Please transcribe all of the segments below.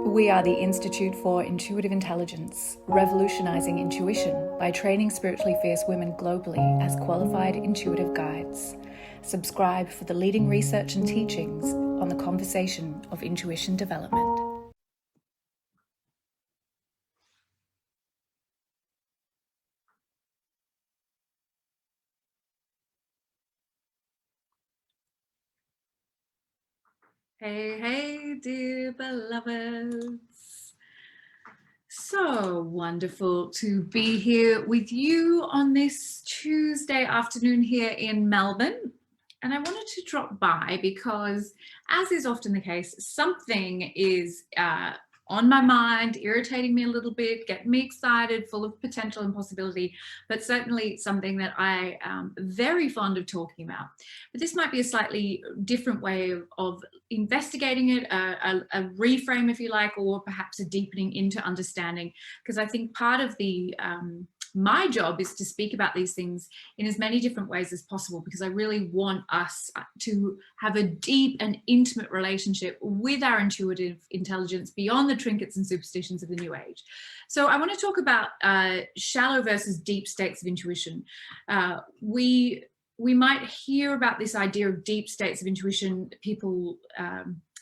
We are the Institute for Intuitive Intelligence, revolutionizing intuition by training spiritually fierce women globally as qualified intuitive guides. Subscribe for the leading research and teachings on the conversation of intuition development. Hey, dear beloveds. So wonderful to be here with you on this Tuesday afternoon here in Melbourne. And I wanted to drop by because, as is often the case, something is on my mind, irritating me a little bit, getting me excited, full of potential and possibility, but certainly something that I am very fond of talking about. But this might be a slightly different way of investigating it, a reframe, if you like, or perhaps a deepening into understanding, because I think part of the my job is to speak about these things in as many different ways as possible, because I really want us to have a deep and intimate relationship with our intuitive intelligence beyond the trinkets and superstitions of the New Age. So I want to talk about shallow versus deep states of intuition. We might hear about this idea of deep states of intuition. People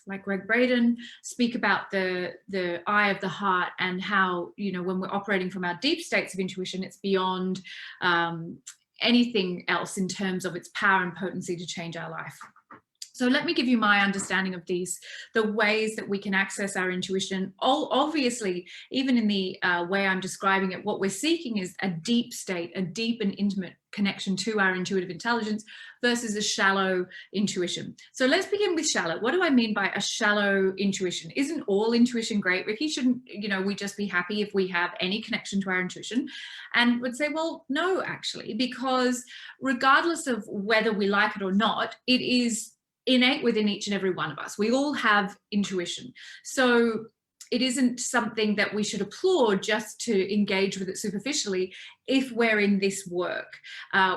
like Greg Braden speak about the eye of the heart, and how, you know, when we're operating from our deep states of intuition, it's beyond anything else in terms of its power and potency to change our life. So let me give you my understanding of these, the ways that we can access our intuition. Obviously, even in the way I'm describing it, what we're seeking is a deep state, a deep and intimate connection to our intuitive intelligence versus a shallow intuition. So let's begin with shallow. What do I mean by a shallow intuition? Isn't all intuition great, Ricky? Shouldn't, you know, we just be happy if we have any connection to our intuition? And would say, well, no, actually, because regardless of whether we like it or not, it is innate within each and every one of us. We all have intuition. So it isn't something that we should applaud just to engage with it superficially. If we're in this work,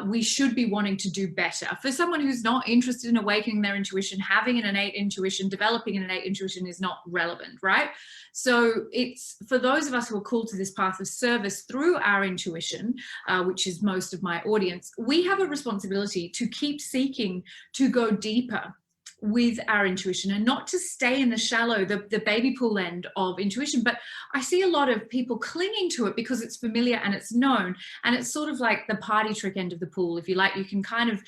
we should be wanting to do better. For someone who's not interested in awakening their intuition, having an innate intuition, developing an innate intuition is not relevant, right? So it's for those of us who are called to this path of service through our intuition, which is most of my audience, we have a responsibility to keep seeking to go deeper with our intuition and not to stay in the shallow, the baby pool end of intuition. But I see a lot of people clinging to it because it's familiar and it's known, and it's sort of like the party trick end of the pool, if you like. You can kind of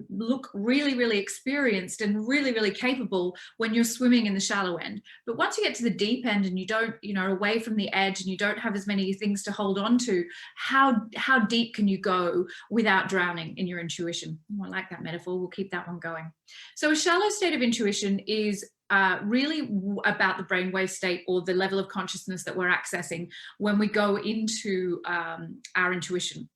look really, really experienced and really, really capable when you're swimming in the shallow end. But once you get to the deep end and you don't, you know, away from the edge, and you don't have as many things to hold on to, how deep can you go without drowning in your intuition? Oh, I like that metaphor. We'll keep that one going. So a shallow state of intuition is really about the brainwave state, or the level of consciousness that we're accessing when we go into our intuition.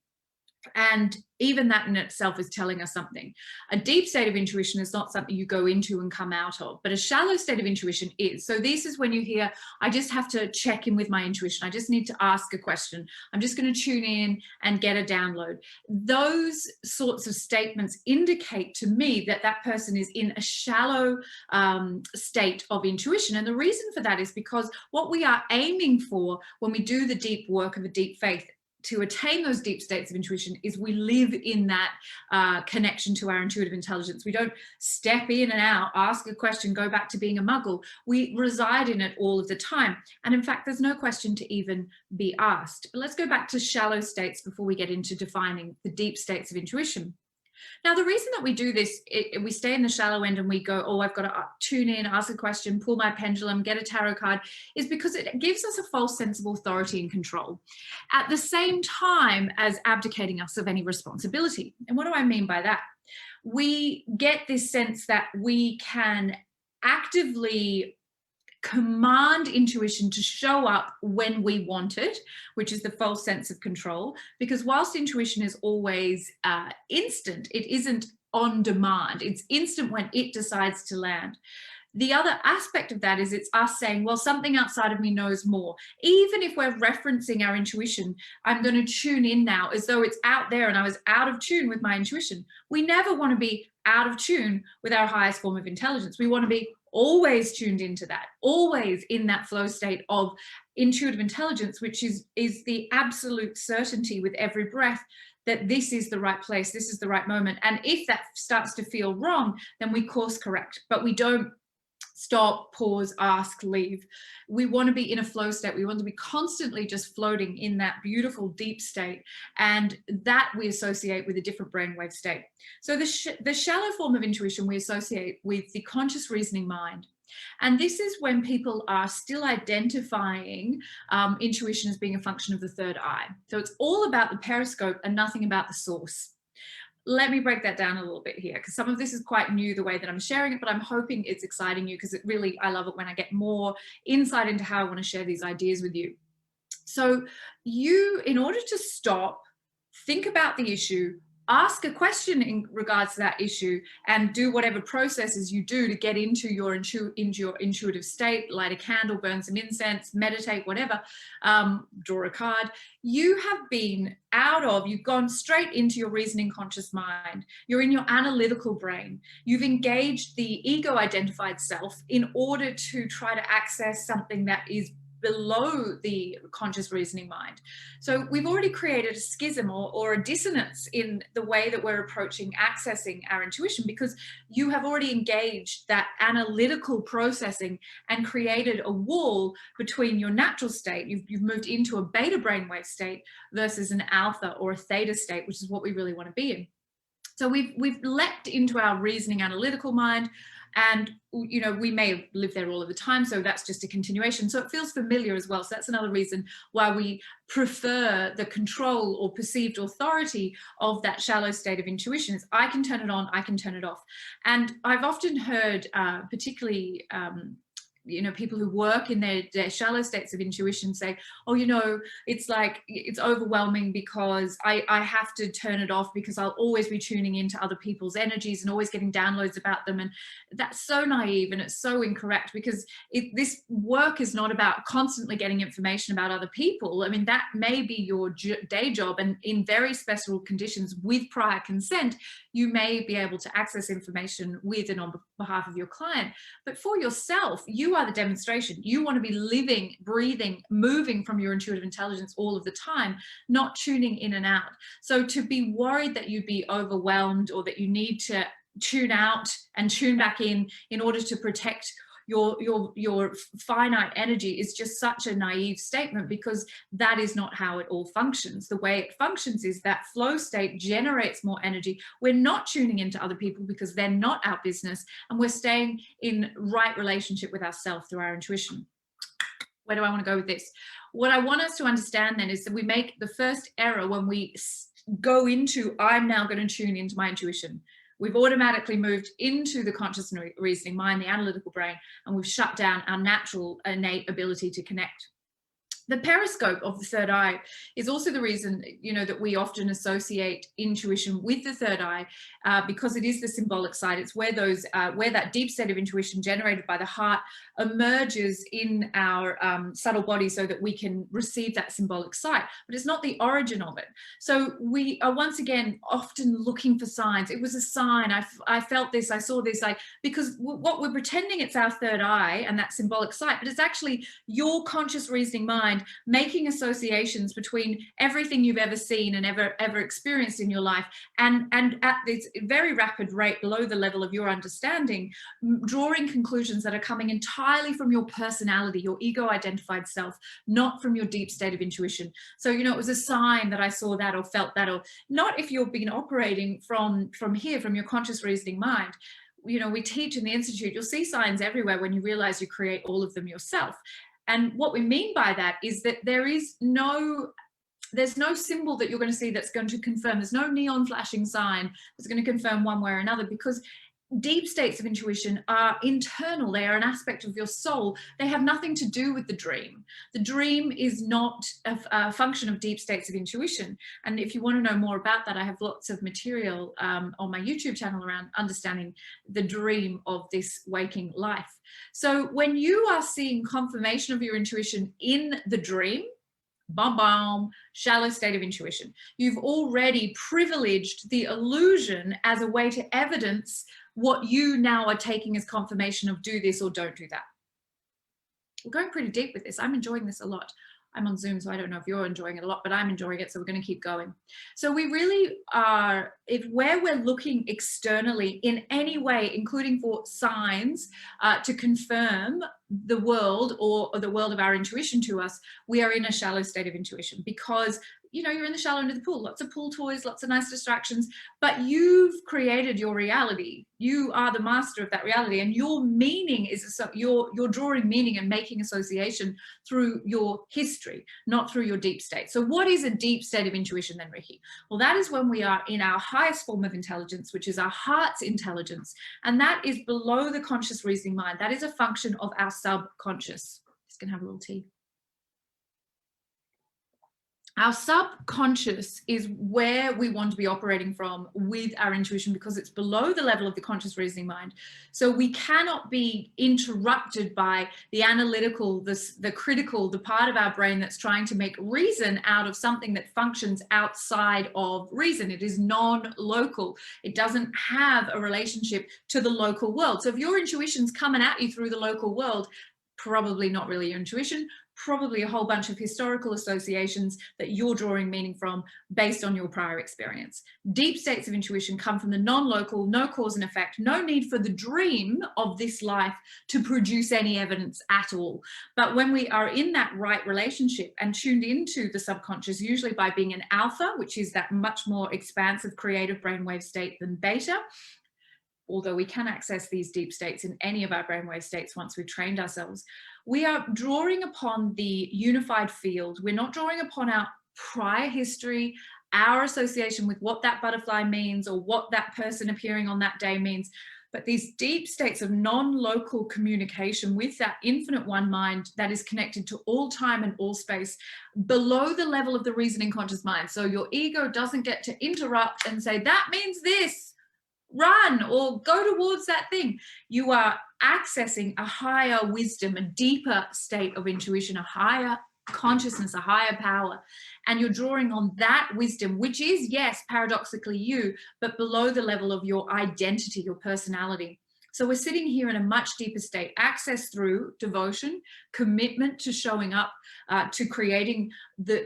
And even that in itself is telling us something. A deep state of intuition is not something you go into and come out of, but a shallow state of intuition is. So this is when you hear, I just have to check in with my intuition. I just need to ask a question. I'm just going to tune in and get a download. Those sorts of statements indicate to me that that person is in a shallow state of intuition. And the reason for that is because what we are aiming for when we do the deep work of a deep faith to attain those deep states of intuition is we live in that connection to our intuitive intelligence. We don't step in and out, ask a question, go back to being a muggle. We reside in it all of the time. And in fact, there's no question to even be asked. But let's go back to shallow states before we get into defining the deep states of intuition. Now, the reason that we do this, we stay in the shallow end and we go, oh, I've got to tune in, ask a question, pull my pendulum, get a tarot card, is because it gives us a false sense of authority and control, at the same time as abdicating us of any responsibility. And what do I mean by that? We get this sense that we can actively command intuition to show up when we want it, which is the false sense of control, because whilst intuition is always instant, it isn't on demand. It's instant when it decides to land. The other aspect of that is it's us saying, well, something outside of me knows more. Even if we're referencing our intuition, I'm going to tune in now as though it's out there and I was out of tune with my intuition. We never want to be out of tune with our highest form of intelligence. We want to be always tuned into that, always in that flow state of intuitive intelligence, which is the absolute certainty with every breath that this is the right place, this is the right moment. And if that starts to feel wrong, then we course correct, but we don't stop, pause, ask, leave. We want to be in a flow state. We want to be constantly just floating in that beautiful deep state, and that we associate with a different brainwave state. So the shallow form of intuition we associate with the conscious reasoning mind. And this is when people are still identifying intuition as being a function of the third eye. So it's all about the periscope and nothing about the source. Let me break that down a little bit here, because some of this is quite new the way that I'm sharing it, but I'm hoping it's exciting you, because I love it when I get more insight into how I want to share these ideas with you. So in order to stop, think about the issue, ask a question in regards to that issue, and do whatever processes you do to get into your intuitive state, light a candle, burn some incense, meditate, whatever, draw a card. You've gone straight into your reasoning conscious mind. You're in your analytical brain. You've engaged the ego identified self in order to try to access something that is below the conscious reasoning mind. So we've already created a schism or a dissonance in the way that we're approaching accessing our intuition, because you have already engaged that analytical processing and created a wall between your natural state. You've moved into a beta brainwave state versus an alpha or a theta state, which is what we really want to be in. So we've leapt into our reasoning analytical mind, and we may have lived there all of the time, so that's just a continuation. So it feels familiar as well. So that's another reason why we prefer the control or perceived authority of that shallow state of intuition. Is I can turn it on, I can turn it off. And I've often heard, particularly people who work in their shallow states of intuition say, oh, it's overwhelming because I have to turn it off because I'll always be tuning into other people's energies and always getting downloads about them. And that's so naive, and it's so incorrect, because this work is not about constantly getting information about other people. I mean, that may be your day job, and in very special conditions with prior consent, you may be able to access information with and on behalf of your client. But for yourself, you are the demonstration. You want to be living, breathing, moving from your intuitive intelligence all of the time, not tuning in and out. So to be worried that you'd be overwhelmed, or that you need to tune out and tune back in order to protect your finite energy, is just such a naive statement, because that is not how it all functions. The way it functions is that flow state generates more energy. We're not tuning into other people because they're not our business, and we're staying in right relationship with ourselves through our intuition. Where do I want to go with this? What I want us to understand then is that we make the first error when we go into, I'm now going to tune into my intuition. We've automatically moved into the conscious reasoning mind, the analytical brain, and we've shut down our natural innate ability to connect. The periscope of the third eye is also the reason, that we often associate intuition with the third eye, because it is the symbolic side. It's where that deep state of intuition generated by the heart emerges in our subtle body, so that we can receive that symbolic sight. But it's not the origin of it. So we are once again often looking for signs. It was a sign. I felt this. I saw this. Because what we're pretending, it's our third eye and that symbolic sight, but it's actually your conscious reasoning mind making associations between everything you've ever seen and ever experienced in your life, and at this very rapid rate below the level of your understanding, drawing conclusions that are coming entirely from your personality, your ego identified self, not from your deep state of intuition. So it was a sign that I saw that or felt that, or not if you've been operating from here, from your conscious reasoning mind. We teach in the Institute, you'll see signs everywhere when you realize you create all of them yourself. And what we mean by that is that there's no symbol that you're going to see that's going to confirm. There's no neon flashing sign that's going to confirm one way or another, because deep states of intuition are internal. They are an aspect of your soul. They have nothing to do with the dream. The dream is not a function of deep states of intuition. And if you want to know more about that, I have lots of material on my YouTube channel around understanding the dream of this waking life. So when you are seeing confirmation of your intuition in the dream, shallow state of intuition, you've already privileged the illusion as a way to evidence what you now are taking as confirmation of do this or don't do that. We're going pretty deep with this. I'm enjoying this a lot. I'm on Zoom, so I don't know if you're enjoying it a lot, but I'm enjoying it, so we're going to keep going. So we really are, if where we're looking externally in any way, including for signs to confirm the world or the world of our intuition to us, we are in a shallow state of intuition because, you know, you're in the shallow end of the pool, lots of pool toys, lots of nice distractions, but you've created your reality. You are the master of that reality, and your meaning is, you're drawing meaning and making association through your history, not through your deep state. So what is a deep state of intuition then, Ricky? Well, that is when we are in our highest form of intelligence, which is our heart's intelligence. And that is below the conscious reasoning mind. That is a function of our subconscious. Just gonna have a little tea. Our subconscious is where we want to be operating from with our intuition, because it's below the level of the conscious reasoning mind. So we cannot be interrupted by the analytical, the critical, the part of our brain that's trying to make reason out of something that functions outside of reason. It is non-local. It doesn't have a relationship to the local world. So if your intuition's coming at you through the local world, probably not really your intuition, probably a whole bunch of historical associations that you're drawing meaning from based on your prior experience. Deep states of intuition come from the non-local, no cause and effect, no need for the dream of this life to produce any evidence at all. But when we are in that right relationship and tuned into the subconscious, usually by being an alpha, which is that much more expansive creative brainwave state than beta, although we can access these deep states in any of our brainwave states once we've trained ourselves, we are drawing upon the unified field. We're not drawing upon our prior history, our association with what that butterfly means or what that person appearing on that day means, but these deep states of non-local communication with that infinite one mind that is connected to all time and all space below the level of the reasoning conscious mind. So your ego doesn't get to interrupt and say, that means this, run or go towards that thing. You are accessing a higher wisdom, a deeper state of intuition, a higher consciousness, a higher power. And you're drawing on that wisdom, which is, yes, paradoxically you, but below the level of your identity, your personality. So we're sitting here in a much deeper state, access through devotion, commitment to showing up, to creating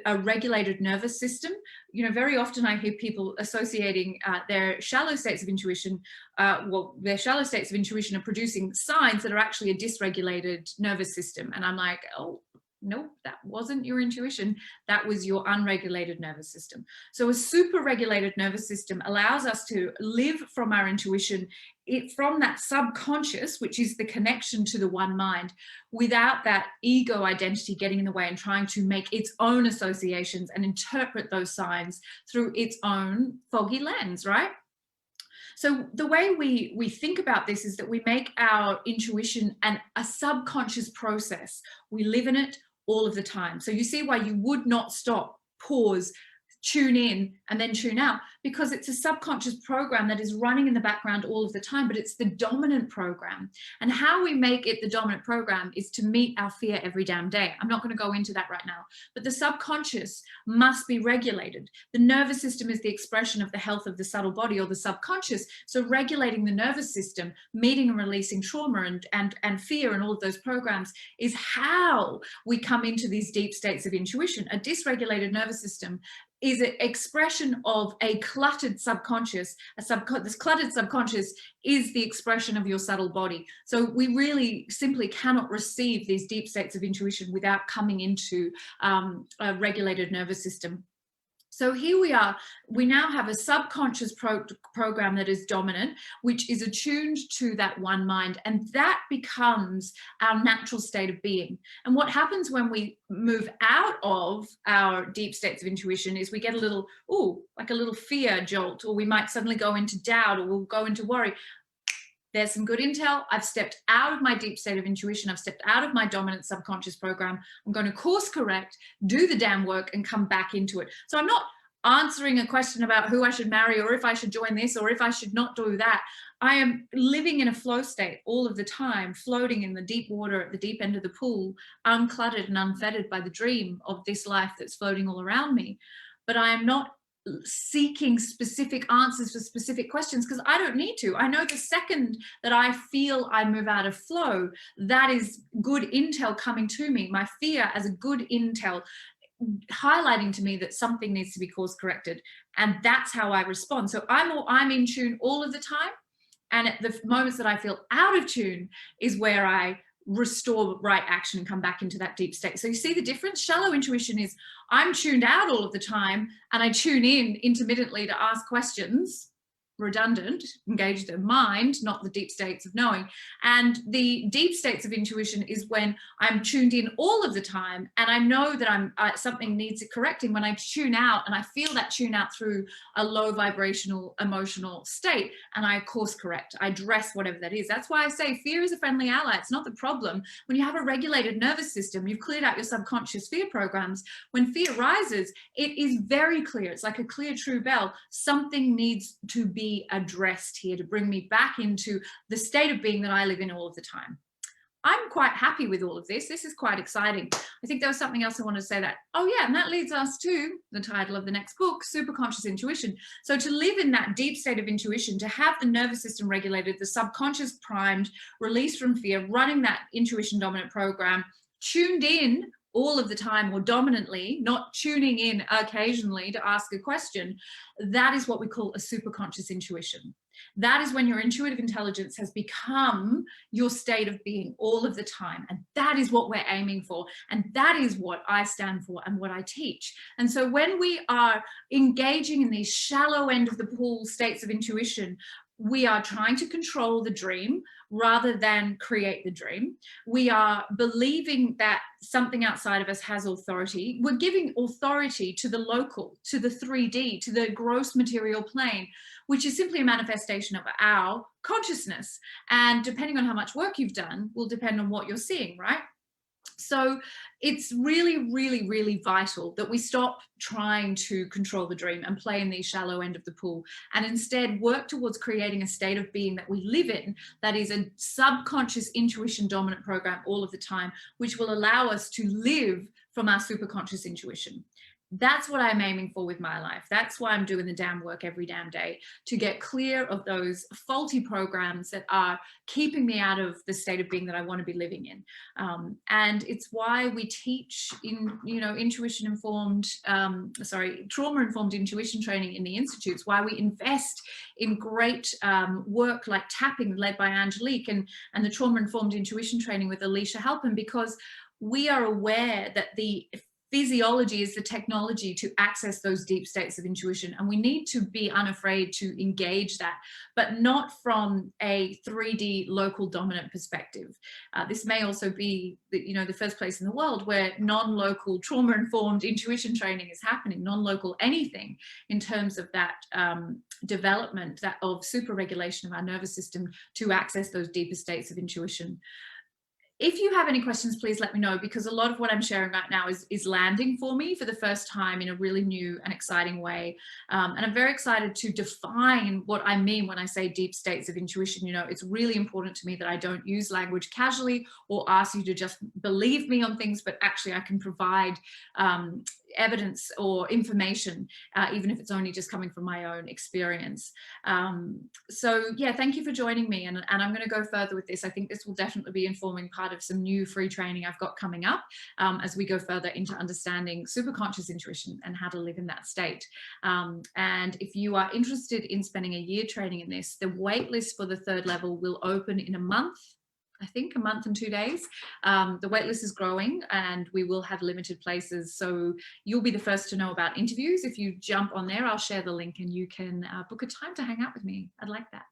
a regulated nervous system. You know, very often I hear people associating their shallow states of intuition, their shallow states of intuition are producing signs that are actually a dysregulated nervous system. And I'm like, oh, no, that wasn't your intuition. That was your unregulated nervous system. So a super regulated nervous system allows us to live from our intuition, from that subconscious, which is the connection to the one mind, without that ego identity getting in the way and trying to make its own associations and interpret those signs through its own foggy lens, right? So the way we think about this is that we make our intuition a subconscious process. We live in it all of the time. So you see why you would not stop, pause, tune in and then tune out, because it's a subconscious program that is running in the background all of the time, but it's the dominant program. And how we make it the dominant program is to meet our fear every damn day. I'm not going to go into that right now, but the subconscious must be regulated. The nervous system is the expression of the health of the subtle body, or the subconscious. So regulating the nervous system, meeting and releasing trauma and fear and all of those programs is how we come into these deep states of intuition. A dysregulated nervous system is an expression of a cluttered subconscious. This cluttered subconscious is the expression of your subtle body. So we really simply cannot receive these deep states of intuition without coming into a regulated nervous system. So here we are, we now have a subconscious program that is dominant, which is attuned to that one mind, and that becomes our natural state of being. And what happens when we move out of our deep states of intuition is we get a little, like a little fear jolt, or we might suddenly go into doubt, or we'll go into worry. There's some good intel. I've stepped out of my deep state of intuition. I've stepped out of my dominant subconscious program. I'm going to course correct, do the damn work, and come back into it. So I'm not answering a question about who I should marry, or if I should join this, or if I should not do that. I am living in a flow state all of the time, floating in the deep water at the deep end of the pool, uncluttered and unfettered by the dream of this life that's floating all around me. But I am not seeking specific answers for specific questions, because I don't need to. I know the second that I feel I move out of flow, that is good intel coming to me. My fear as a good intel highlighting to me that something needs to be course corrected, and that's how I respond. So I'm in tune all of the time, and at the moments that I feel out of tune is where I restore right action and come back into that deep state. So you see the difference? Shallow intuition is I'm tuned out all of the time and I tune in intermittently to ask questions, redundant, engage the mind, not the deep states of knowing. And the deep states of intuition is when I'm tuned in all of the time and I know that something needs correcting. When I tune out and I feel that tune out through a low vibrational emotional state, and I course correct, I address whatever that is. That's why I say fear is a friendly ally. It's not the problem. When you have a regulated nervous system, you've cleared out your subconscious fear programs. When fear rises, it is very clear. It's like a clear, true bell. Something needs to be addressed here to bring me back into the state of being that I live in all of the time. I'm quite happy with all of this. This is quite exciting. I think there was something else I wanted to say that, oh yeah, and that leads us to the title of the next book, Superconscious Intuition. So to live in that deep state of intuition, to have the nervous system regulated, the subconscious primed, released from fear, running that intuition dominant program, tuned in all of the time or dominantly, not tuning in occasionally to ask a question, that is what we call a superconscious intuition. That is when your intuitive intelligence has become your state of being all of the time. And that is what we're aiming for. And that is what I stand for and what I teach. And so when we are engaging in these shallow end of the pool states of intuition, we are trying to control the dream rather than create the dream. We are believing that something outside of us has authority. We're giving authority to the local, to the 3D, to the gross material plane, which is simply a manifestation of our consciousness. And depending on how much work you've done will depend on what you're seeing, right? So it's really, really, really vital that we stop trying to control the dream and play in the shallow end of the pool, and instead work towards creating a state of being that we live in that is a subconscious intuition dominant program all of the time, which will allow us to live from our superconscious intuition. That's what I'm aiming for with my life. That's why I'm doing the damn work every damn day, to get clear of those faulty programs that are keeping me out of the state of being that I want to be living in. And it's why we teach in, trauma-informed intuition training in the institutes, why we invest in great work like tapping led by Angelique and the trauma-informed intuition training with Alicia Halpin, because we are aware that the physiology is the technology to access those deep states of intuition, and we need to be unafraid to engage that, but not from a 3D local dominant perspective. This may also be the first place in the world where non-local trauma-informed intuition training is happening, non-local anything in terms of that development of super regulation of our nervous system to access those deeper states of intuition. If you have any questions, please let me know, because a lot of what I'm sharing right now is landing for me for the first time in a really new and exciting way. And I'm very excited to define what I mean when I say deep states of intuition. It's really important to me that I don't use language casually or ask you to just believe me on things, but actually I can provide evidence or information, even if it's only just coming from my own experience. So yeah, thank you for joining me. And I'm going to go further with this. I think this will definitely be informing part of some new free training I've got coming up as we go further into understanding superconscious intuition and how to live in that state. And if you are interested in spending a year training in this, the waitlist for the 3rd level will open in a month. I think a month and 2 days. The waitlist is growing and we will have limited places. So you'll be the first to know about interviews. If you jump on there, I'll share the link and you can book a time to hang out with me. I'd like that.